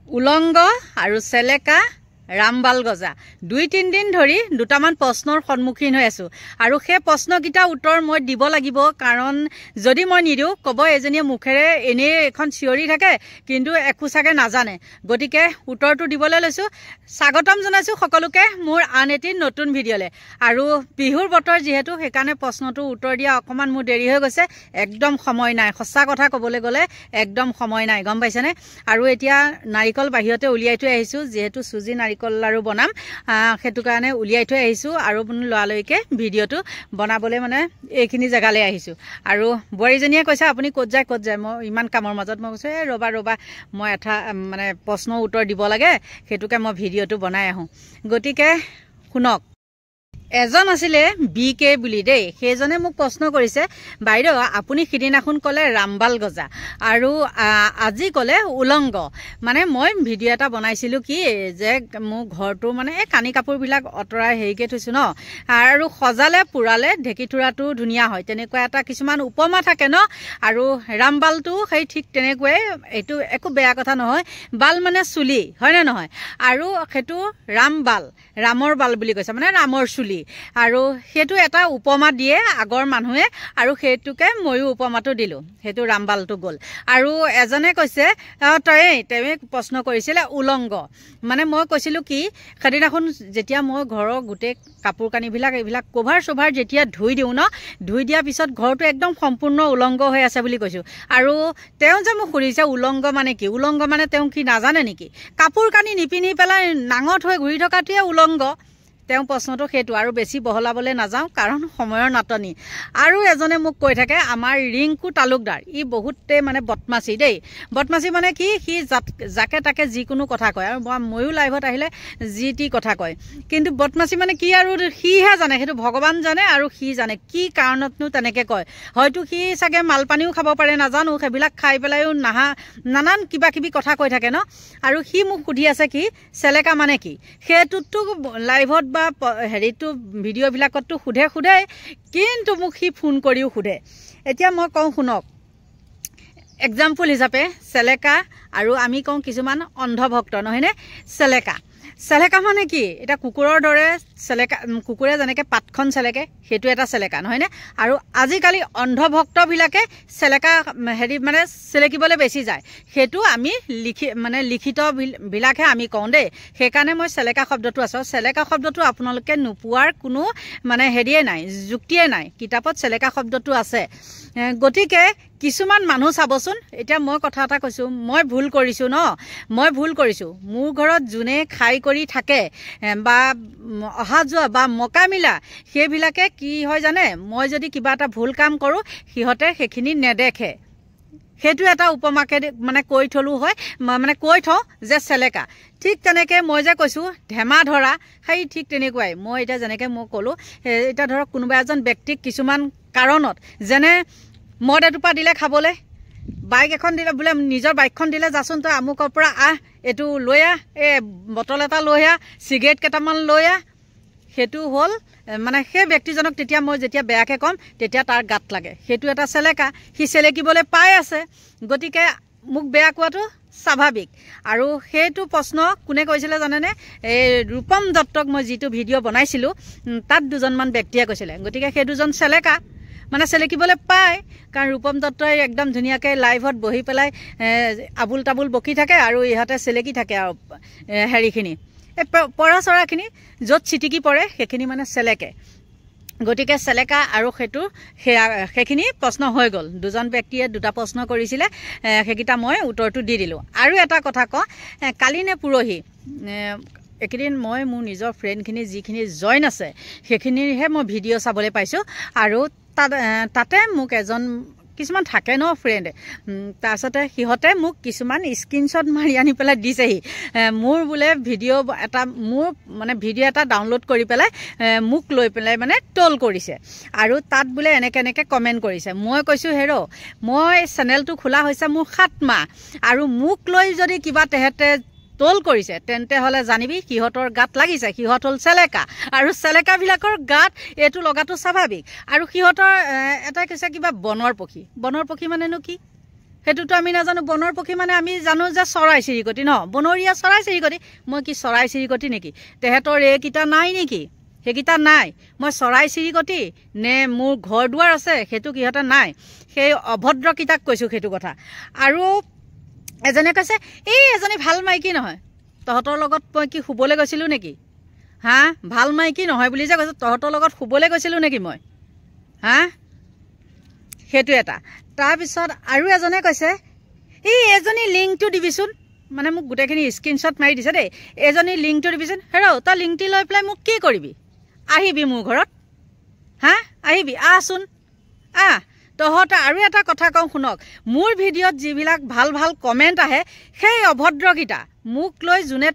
উলংগ আৰু চেলেকা ৰামবাল গজা 2-3 দিন ধৰি দুটামান প্ৰশ্নৰ সন্মুখীন হৈ আছো আৰু সেই প্ৰশ্নকিটা উত্তৰ মই দিব লাগিব কাৰণ যদি মই নিদিও কব এজনীয়ে মুখেৰে এনে এখন চিঞৰি থাকে কিন্তু একো চাগে নাজানে গতিকে উত্তৰটো দিবলৈ লৈছো স্বাগতম জনাইছো সকলোকে মোৰ আন এটি নতুন ভিডিঅলে আৰু বিহুৰ বতৰ যেহেতু সেইকাৰণে প্ৰশ্নটো উত্তৰ দিয়া অকমান মোৰ দেৰি হৈ গৈছে একদম সময় নাই সঁচা কথা ক'বলৈ গলে একদম সময় নাই গম পাইছেনে আৰু এতিয়া নাৰিকল বাহিৰতে উলিয়াই থৈ আহিছো যেহেতু সুজি নাৰিকল লাৰু বনাম হেতু কাৰণে উলিয়াই থৈ আহিছো আৰু লৰালৈকে ভিডিঅটো বনাবলৈ মানে এইখিনি জাগালে আহিছো আৰু বৰিজনীয়ে কৈছে আপুনি ক'ত যায় মই ইমান কামৰ মাজত মই কৈছো ৰবা মই এটা মানে প্ৰশ্ন উত্তৰ দিব লাগে হেতুকে মই ভিডিঅটো বনাই আহো গতিকে শুনক এজন আছিলে বিকে বুলি দেই সেইজনে মোক প্ৰশ্ন কৰিছে বাইদেউ আপুনি সিদিনাখন কলে ৰামবাল গজা আৰু আজি কলে উলংগ মানে মই ভিডিঅ এটা বনাইছিলো কি যে মোৰ ঘৰটো মানে এই কানি কাপোৰ বিলাক অতৰাই হেৰিকে থৈছো ন আৰু সজালে পুৰালে ঢেকিথুৰাটো ধুনিয়া হয় তেনেকুৱা এটা কিছুমান উপমা থাকে ন আৰু ৰামবালটো সেই ঠিক তেনেকৈ এইটো একো বেয়া কথা নহয় বাল মানে চুলি হয় নে নহয় আৰু হেতু ৰামবাল ৰামৰ বাল বুলি কৈছে মানে ৰামৰ চুলি আৰু হেতু এটা উপমা দিয়ে আগৰ মানুহে আৰু হেতুকে ময়ো উপমাটো দিলো হেতু ৰামবালটো গল আৰু এজনে কৈছে তই প্ৰশ্ন কৰিছিল উলংগ মানে মই কৈছিলো কি খদিনাখন যেতিয়া মই ঘৰৰ গুটে কাপোৰ কানি বিলাক এইবিলাক কভাৰ সভাৰ যেতিয়া ধুই দিও ন ধুই দিয়া পিছত ঘৰটো একদম সম্পূৰ্ণ উলংগ হৈ আছে বুলি কৈছো আৰু তেও যে মোক খুৰিছে উলংগ মানে কি উলংগ মানে তেও কি নাজানে নেকি কাপোৰ কানি নিপিনি পেলাই নাঙত হৈ ঘূৰি থকাটোৱে উলংগ তেও প্ৰশ্নটো হেতু আৰু বেছি বহলাবলৈ নাযাও কাৰণ সময়ৰ নাটনি আৰু এজনে মোক কৈ থাকে আমাৰ ৰিংকু তালুকদাৰ ই বহুতে মানে বদমাছি দেই বদমাছি মানে কি হি জাকে তাকে যিকোনো কথা কয় আৰু ময়ো লাইভত আহিলে জিটি কথা কয় কিন্তু বদমাছি মানে কি আৰু হিহে জানে হেতু ভগৱান জানে আৰু হি জানে কি কাৰণতনো তেনেকে কয় হয়তো হি চাগে মালপানীও খাব পাৰে নাজানো সেইবিলাক খাই পেলাইও নানান কিবা কিবি কথা কৈ থাকে ন আৰু হি মোক সুধি আছে কি চেলেকা মানে কি হেতুটো লাইভত বা হেৰিটো ভিডিঅ বিলাকতটো খুদে কিন্তু মোক হি ফোন কৰিও খুদে এতিয়া মই কওঁ শুনক এক্সাম্পল হিচাপে চেলেকা আৰু আমি কওঁ কিছুমান অন্ধভক্ত নহয়নে চেলেকা মানে কি এটা কুকুৰৰ দৰে চেলেকা কুকুৰে যেনেকে পাতখন চেলেকে হেতু এটা চেলেকা নহয়নে আৰু আজিকালি অন্ধভক্ত বিলাকে চেলেকা হেৰি মানে চেলেকিবলৈ বেছি যায় হেতু আমি লিখিত বিলাকে আমি কওঁ দেই সেইকাৰণে মই চেলেকা শব্দটো আছে চেলেকা শব্দটো আপোনালোকে নোপোৱাৰ কোনো মানে হেৰিয়ে নাই যুক্তিয়ে নাই কিতাপত চেলেকা শব্দটো আছে গতিকে কিছুমান মানুহ চাবচোন এতিয়া মই কথা এটা কৈছো মই ভুল কৰিছো মোৰ ঘৰত জুনে খাই কৰি থাকে বা অহা যোৱা বা মকামিলা সেইবিলাকে কি হয় জানে মই যদি কিবা এটা ভুল কাম কৰো হিহতে সেইখিনি নেদেখে হেতু এটা উপমাকে মানে কৈ থলু হয় মানে কৈ থ যে চেলেকা ঠিক তেনেকে মই যে কৈছো ধেমা ধৰা সেই ঠিক তেনেকুৱাই মই এটা যেনেকে মই কলো এটা ধৰক কোনোবা এজন ব্যক্তিক কিছুমান কাৰণত যেনে মদ এটুপা দিলে খাবলে বাইক এখন দিলে বোলে নিজৰ বাইকখন দিলে যাচোন তই আমুকৰ পৰা এটু লৈ এ বটল এটা লৈ সিগাৰেট কেটামান লৈ হেতু হল মানে সেই ব্যক্তিজনক তেতিয়া মই যেতিয়া বেয়াকে কম তেতিয়া তাৰ গাত লাগে হেতু এটা চেলেকা হি চেলেকিবলৈ পাই আছে গতিকে মুক বেয়া কোৱাটো স্বাভাৱিক আৰু হেতু প্ৰশ্ন কোনে কৈছিলে জানেনে এই ৰূপম দত্তক মই যেটো ভিডিঅ বনাইছিলো তাত দুজনমান ব্যক্তিয়ে কৈছিলে গতিকে সেই দুজন চেলেকা মানে চেলেকিবলৈ পায় কাৰণ ৰূপম দত্তই একদম ধুনিয়াকে লাইভত বহি পেলাই আবুল তাবুল বকি থাকে আৰু ইহাতে চেলেকি থাকে আৰু হেৰিখিনি এই পঢ়া চৰাখিনি য'ত চিটিকি পৰে সেইখিনি মানে চেলেকে গতিকে চেলেকা আৰু হেতু সেইখিনি প্ৰশ্ন হৈ গল দুজন ব্যক্তিয়ে দুটা প্ৰশ্ন কৰিছিলে সেইকিটা মই উত্তৰটো দি দিলো আৰু এটা কথা ক কালি নে পুৰহি একদিন মই মোৰ নিজৰ ফ্ৰেণ্ডখিনি যিখিনি জয়েন আছে সেইখিনিহে মই ভিডিঅ চাবলৈ পাইছো আৰু তাতে মোক এজন কিছুমান থাকে ন ফ্ৰেণ্ড তাৰছতে হিহতে মোক কিছুমান স্ক্ৰিনশ্বট মাৰি আনি পেলাই দিছেহি মোৰ বোলে ভিডিঅ এটা মোৰ মানে ভিডিঅ এটা ডাউনলোড কৰি পেলাই মোক লৈ পেলাই মানে টল কৰিছে আৰু তাত বোলে এনেকে কমেন্ট কৰিছে মই কৈছো হেৰো মই চেনেলটো খোলা হৈছে মোৰ 7 মাহ আৰু মোক লৈ যদি কিবা তেহেতে টল কৰিছে তেন্তে হলে জানিবি কিহতৰ গাত লাগিছে কিহত হল চেলেকা আৰু চেলেকা বিলাকৰ গাত এটো লগাটো স্বাভাৱিক আৰু কিহতৰ এটা কৈছে কিবা বনৰ পক্ষী মানেনো কি সেইটোতো আমি নাজানো বনৰ পক্ষী মানে আমি জানো যে চৰাই চিৰিকটি ন বনৰীয়া চৰাই চিৰিকটি মই কি চৰাই চিৰিকটি নেকি তেহেঁতৰ এইকেইটা নাই নেকি সেইকেইটা নাই মই চৰাই চিৰিকটি নে মোৰ ঘৰ দুৱাৰ আছে সেইটো কিহঁতে নাই সেই অভদ্ৰকিটাক কৈছোঁ সেইটো কথা আৰু এজনে কৈছে এই এজনী ভাল মাইকী নহয় তহঁতৰ লগত মই কি শুবলৈ গৈছিলোঁ নেকি হা ভাল মাইকী নহয় বুলি যে কৈছোঁ তহঁতৰ লগত শুবলৈ গৈছিলোঁ নেকি মই হা সেইটো এটা তাৰপিছত আৰু এজনে কৈছে এই এজনী লিংকটো দিবিচোন মানে মোক গোটেইখিনি স্ক্ৰীনশ্বট মাৰি দিছে দেই এজনী লিংকটো দিবিচোন হেৰ তই লিংকটি লৈ পেলাই মোক কি কৰিবি আহিবি মোৰ ঘৰত হা আহিবি আহচোন আহ তহঁতে আৰু এটা কথা কওঁ শুনক মোৰ ভিডিঅ'ত যিবিলাক ভাল ভাল কমেণ্ট আহে সেই অভদ্ৰকিটা মোক লৈ যোনে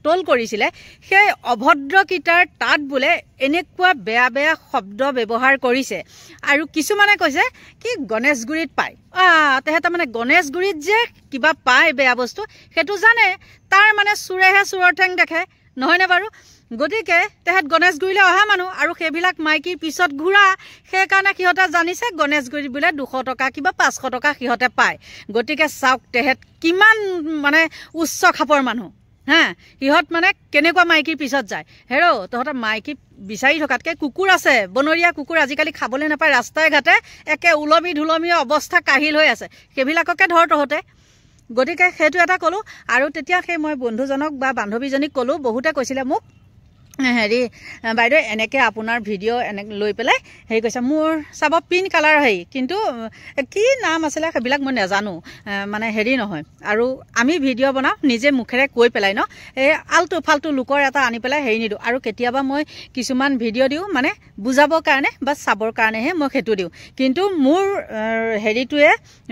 টল কৰিছিলে সেই অভদ্ৰকিটাৰ তাত বোলে এনেকুৱা বেয়া বেয়া শব্দ ব্যৱহাৰ কৰিছে আৰু কিছুমানে কৈছে কি গণেশগুৰিত পায় তেহেঁতে মানে গণেশগুৰিত যে কিবা পায় বেয়া বস্তু সেইটো জানে তাৰ মানে চোৰেহে চোৰৰ ঠেং দেখে নহয়নে বাৰু গতিকে তেহেঁত গণেশগুৰিলৈ অহা মানুহ আৰু সেইবিলাক মাইকীৰ পিছত ঘূৰা সেইকাৰণে সিহঁতে জানিছে গণেশগুৰিত বোলে 200 টকা কিবা 500 টকা সিহঁতে পায় গতিকে চাওক তেহেঁত কিমান মানে উচ্চ খাপৰ মানুহ হা সিহঁত মানে কেনেকুৱা মাইকীৰ পিছত যায় হেৰ তহঁতে মাইকী বিচাৰি থকাতকৈ কুকুৰ আছে বনৰীয়া কুকুৰ আজিকালি খাবলৈ নাপায় ৰাস্তাই ঘাটে একে উলমি ধুলমি অৱস্থা কাহিল হৈ আছে সেইবিলাককে ধৰ তহঁতে গতিকে সেইটো এটা ক'লোঁ আৰু তেতিয়া সেই মই বন্ধুজনক বা বান্ধৱীজনীক ক'লোঁ বহুতে কৈছিলে মোক হেৰি বাইদেউ এনেকৈ আপোনাৰ ভিডিঅ' লৈ পেলাই হেৰি কৈছে মোৰ চাব পিংক কালাৰ হেৰি কিন্তু কি নাম আছিলে সেইবিলাক মই নাজানো মানে হেৰি নহয় আৰু আমি ভিডিঅ' বনাওঁ নিজে মুখেৰে কৈ পেলাই ন এই আল্টু ফাল্টু লোকৰ এটা আনি পেলাই হেৰি নিদিওঁ আৰু কেতিয়াবা মই কিছুমান ভিডিঅ' দিওঁ মানে বুজাবৰ কাৰণে বা চাবৰ কাৰণেহে মই সেইটো দিওঁ কিন্তু মোৰ হেৰিটোৱে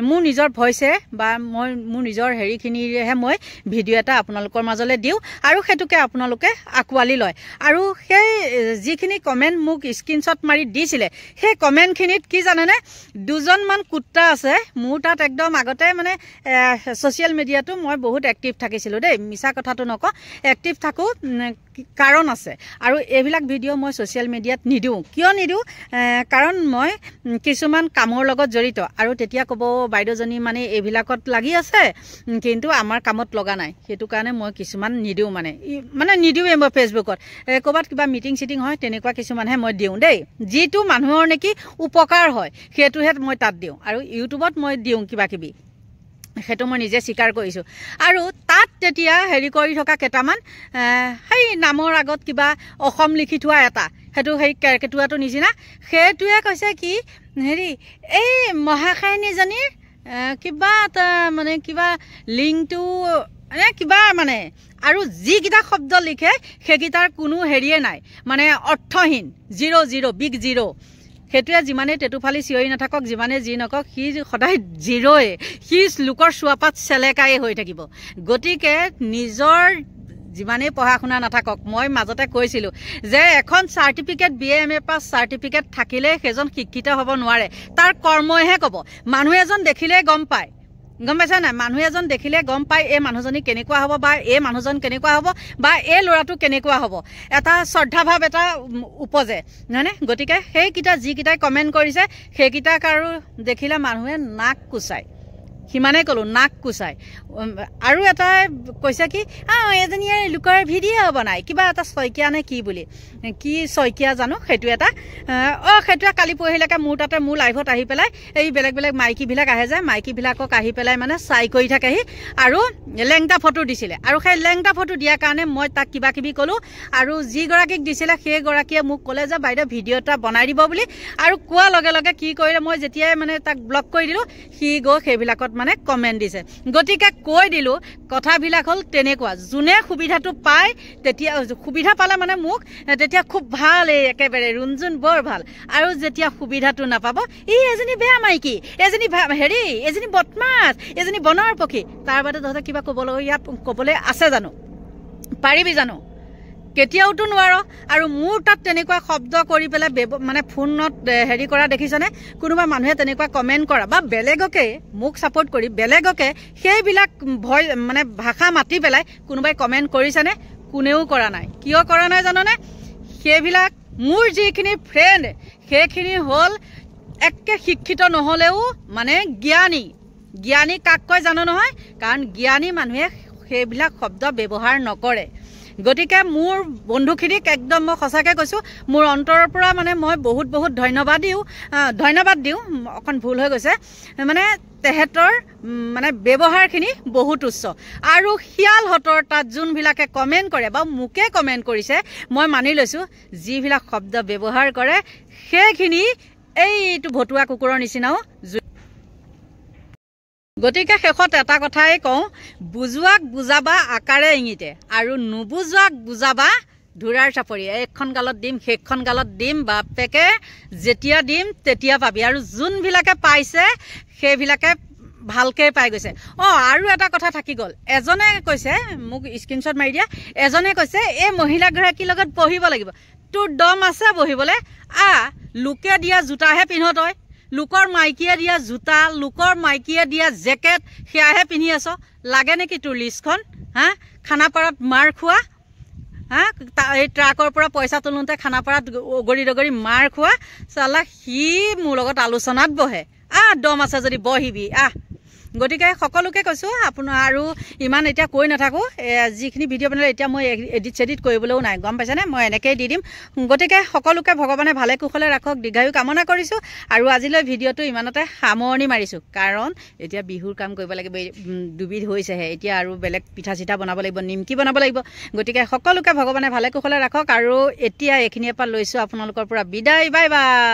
মোৰ নিজৰ ভইচে বা মই মোৰ নিজৰ হেৰিখিনিৰেহে মই ভিডিঅ' এটা আপোনালোকৰ মাজলৈ দিওঁ আৰু সেইটোকে আপোনালোকে আঁকোৱালি লয় আৰু সেই যিখিনি কমেণ্ট মোক স্ক্ৰীনশ্বট মাৰি দিছিলে সেই কমেণ্টখিনিত কি জানেনে দুজনমান কুত্তা আছে মোৰ তাত একদম আগতে মানে ছ'চিয়েল মিডিয়াটো মই বহুত এক্টিভ থাকিছিলোঁ দেই মিছা কথাটো নকওঁ এক্টিভ থাকোঁ কাৰণ আছে আৰু এইবিলাক ভিডিঅ' মই ছ'চিয়েল মিডিয়াত নিদিওঁ কিয় নিদিওঁ কাৰণ মই কিছুমান কামৰ লগত জড়িত আৰু তেতিয়া ক'ব বাইদেউজনী মানে এইবিলাকত লাগি আছে কিন্তু আমাৰ কামত লগা নাই সেইটো কাৰণে মই কিছুমান নিদিওঁ মানে নিদিওঁৱেই মই ফেচবুকত ক'ৰবাত কিবা মিটিং চিটিং হয় তেনেকুৱা কিছুমানহে মই দিওঁ দেই যিটো মানুহৰ নেকি উপকাৰ হয় সেইটোহে মই তাত দিওঁ আৰু ইউটিউবত মই দিওঁ কিবা কিবি সেইটো মই নিজে স্বীকাৰ কৰিছোঁ আৰু তাত তেতিয়া হেৰি কৰি থকা কেইটামান সেই নামৰ আগত কিবা অসম লিখি থোৱা এটা সেইটো সেই কেৰ্কেটুৱাটো নিচিনা সেইটোৱে কৈছে কি হেৰি এই মহাশাইনীজনীৰ কিবা এটা মানে কিবা লিংকটো কিবা মানে আৰু যিকেইটা শব্দ লিখে সেইকেইটাৰ কোনো হেৰিয়ে নাই মানে অৰ্থহীন 00 বিগ 0 সেইটোৱে যিমানেই টেটুফালি চিঞৰি নাথাকক যিমানে যি নকওক সি সদায় 0য়ে সি লোকৰ চোৱাপাত চেলেকাই হৈ থাকিব গতিকে নিজৰ যিমানেই পঢ়া শুনা নাথাকক মই মাজতে কৈছিলোঁ যে এখন certificate BA MA pass certificate থাকিলে সেইজন শিক্ষিত হ'ব নোৱাৰে তাৰ কৰ্মইহে ক'ব মানুহ এজন দেখিলে গম পায় গম পাইছা নাই মানুহ এজন দেখিলে গম পায় এই মানুহজনী কেনেকুৱা হ'ব বা এই মানুহজন কেনেকুৱা হ'ব বা এই ল'ৰাটো কেনেকুৱা হ'ব এটা শ্ৰদ্ধাভাৱ এটা উপজে নহয়নে গতিকে সেইকেইটা যিকেইটাই কমেণ্ট কৰিছে সেইকেইটাক আৰু দেখিলে মানুহে নাক কুচায় সিমানেই ক'লোঁ নাক কুচাই আৰু এটা কৈছে কি এজনীয়ে লোকৰ ভিডিঅ' বনাই কিবা এটা শইকীয়া নে কি বুলি কি শইকীয়া জানো সেইটো এটা সেইটোৱে কালি পৰহিলৈকে মোৰ তাতে মোৰ লাইভত আহি পেলাই এই বেলেগ বেলেগ মাইকীবিলাক আহে যে মাইকীবিলাকক আহি পেলাই মানে চাই কৰি থাকেহি আৰু লেংটা ফটো দিছিলে আৰু সেই লেংটা ফটো দিয়াৰ কাৰণে মই তাক কিবা কিবি ক'লোঁ আৰু যিগৰাকীক দিছিলে সেইগৰাকীয়ে মোক ক'লে যে বাইদেউ ভিডিঅ' এটা বনাই দিব বুলি আৰু কোৱাৰ লগে লগে কি কৰিলে মই যেতিয়াই মানে তাক ব্লক কৰি দিলোঁ সি গৈ সেইবিলাকত মানে কমেণ্ট দিছে গতিকে কৈ দিলোঁ কথাবিলাক হ'ল তেনেকুৱা যোনে সুবিধাটো পায় তেতিয়া সুবিধা পালে মানে মোক তেতিয়া খুব ভাল একেবাৰে ৰুণজুণ বৰ ভাল আৰু যেতিয়া সুবিধাটো নাপাব এই এজনী বেয়া মাইকী এজনী হেৰি এজনী বদমাছ এজনী বনৰ পক্ষী তাৰ বাদে তহঁতে কিবা ক'বলৈ আছে জানো পাৰিবি জানো কেতিয়াওতো নোৱাৰ আৰু মোৰ তাত তেনেকুৱা শব্দ কৰি পেলাই মানে ফোনত হেৰি কৰা দেখিছনে কোনোবা মানুহে তেনেকুৱা কমেণ্ট কৰা বা বেলেগকে মোক ছাপোৰ্ট কৰি বেলেগকে সেইবিলাক ভয় মানে ভাষা মাতি পেলাই কোনোবাই কমেণ্ট কৰিছেনে কোনেও কৰা নাই কিয় কৰা নাই জাননে সেইবিলাক মোৰ যিখিনি ফ্ৰেণ্ড সেইখিনি হ'ল একে শিক্ষিত নহ'লেও মানে জ্ঞানী জ্ঞানী কাক কয় জানো নহয়, কাৰণ জ্ঞানী মানুহে সেইবিলাক শব্দ ব্যৱহাৰ নকৰে। গতিকে মোৰ বন্ধুখিনিক একদম মই সঁচাকৈ কৈছোঁ, মোৰ অন্তৰৰ পৰা মানে মই বহুত বহুত ধন্যবাদ দিওঁ। অকণ ভুল হৈ গৈছে, মানে তেহেঁতৰ মানে ব্যৱহাৰখিনি বহুত উচ্চ। আৰু শিয়ালহঁতৰ তাত যোনবিলাকে কমেণ্ট কৰে বা মোকে কমেণ্ট কৰিছে, মই মানি লৈছোঁ যিবিলাক শব্দ ব্যৱহাৰ কৰে সেইখিনি এইটো ভতুৱা কুকুৰৰ নিচিনাও। গতিকে শেষত এটা কথাই কওঁ, বুজোৱাক বুজাবা আকাৰে ইঙিতে, আৰু নুবুজোৱাক বুজাবা ধূৰাৰ চাপৰি। এইখন গালত দিম, সেইখন গালত দিম, বাপেকে যেতিয়া দিম তেতিয়া পাবি। আৰু যোনবিলাকে পাইছে সেইবিলাকে ভালকৈ পাই গৈছে। আৰু এটা কথা থাকি গ'ল, এজনে কৈছে মোক স্ক্ৰীনশ্বট মাৰি দিয়া, এজনে কৈছে এই মহিলাগৰাকীৰ লগত বহিব লাগিব। তোৰ দম আছে বহিবলৈ? লোকে দিয়া জোতাহে পিন্ধ তই, লোকৰ মাইকীয়ে দিয়া জোতা, লোকৰ মাইকীয়ে দিয়া জেকেট, সেয়াহে পিন্ধি আছ। লাগে নেকি তোৰ লিষ্টখন? খানাপাৰাত মাৰ খোৱা, এই ট্ৰাকৰ পৰা পইচা তোলোতে খানাপাৰাত অগৰি দগৰি মাৰ খোৱা চালা, সি মোৰ লগত আলোচনাত বহে। দম আছে যদি বহিবি গতিকে সকলোকে কৈছোঁ আপোনাৰ, আৰু ইমান এতিয়া কৈ নাথাকোঁ, যিখিনি ভিডিঅ' বনালে এতিয়া মই এডিট চেডিট কৰিবলৈও নাই, গম পাইছেনে? মই এনেকৈয়ে দি দিম। গতিকে সকলোকে ভগৱানে ভালে কুশলে ৰাখক, দীৰ্ঘায়ু কামনা কৰিছোঁ। আৰু আজিলৈ ভিডিঅ'টো ইমানতে সামৰণি মাৰিছোঁ, কাৰণ এতিয়া বিহুৰ কাম কৰিব লাগিব, দুবিধ হৈছেহে, এতিয়া আৰু বেলেগ পিঠা চিঠা বনাব লাগিব, নিমকি বনাব লাগিব। গতিকে সকলোকে ভগৱানে ভালে কুশলে ৰাখক, আৰু এতিয়া এইখিনিৰ পৰা লৈছোঁ আপোনালোকৰ পৰা বিদায়। Bye bye.